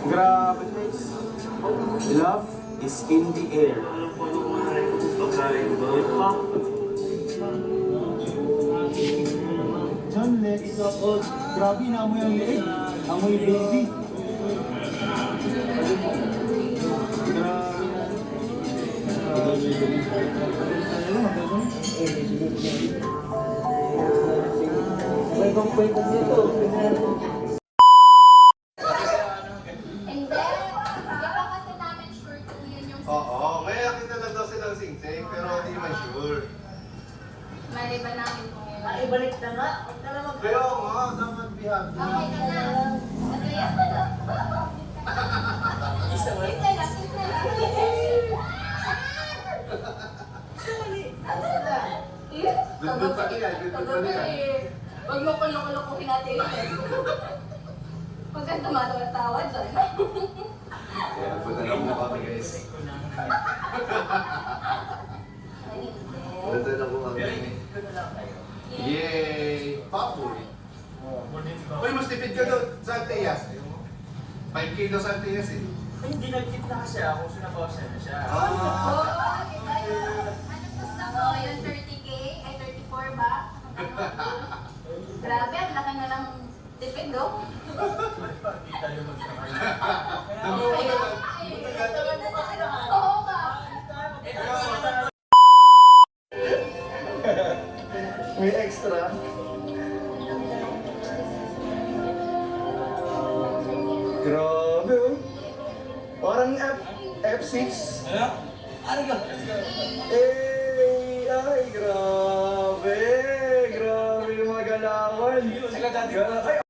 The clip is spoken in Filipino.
Grabe guys. Love is in the air. John, let's go. Grabe, naamoy ang leeg. Amoy baby. May kwento dito. And then, di ba kasi namin sure kung yun yung Oo, may nakita na daw silang sing-sing, pero hindi naman sure. mali ba namin kung yun? Ay, balik na nga. Huwag ka na mag- Pero nga, dapat bihag. Okay ka na. Kasi yan na lang. Isa mo. Kiss na lang, kiss na lang. Dundun pa nila, dundun pa nila. Huwag mo pa loko-lokohin natin. Huwag kang tumatawa-tawa dyan. Kaya punta na muna kami guys. Punta na po kami. Yay! Papoy! Uy, mas tipid ka doon sa Antiyas. 5 kilo sa Antiyas eh. Ay, hindi nag-keep na kasi ako, sinabawasan na siya. Oo, kita yun. Ano gusto mo? Yung 30K? Ay, 34 ba? Grabe, ang laki na lang tipid, no? Hindi tayo magkakaroon. Oo ka. May extra. Grabe oh. Parang F6. Ano ka? Eh, ay, grabe. Grabe yung mga galawan. Ay,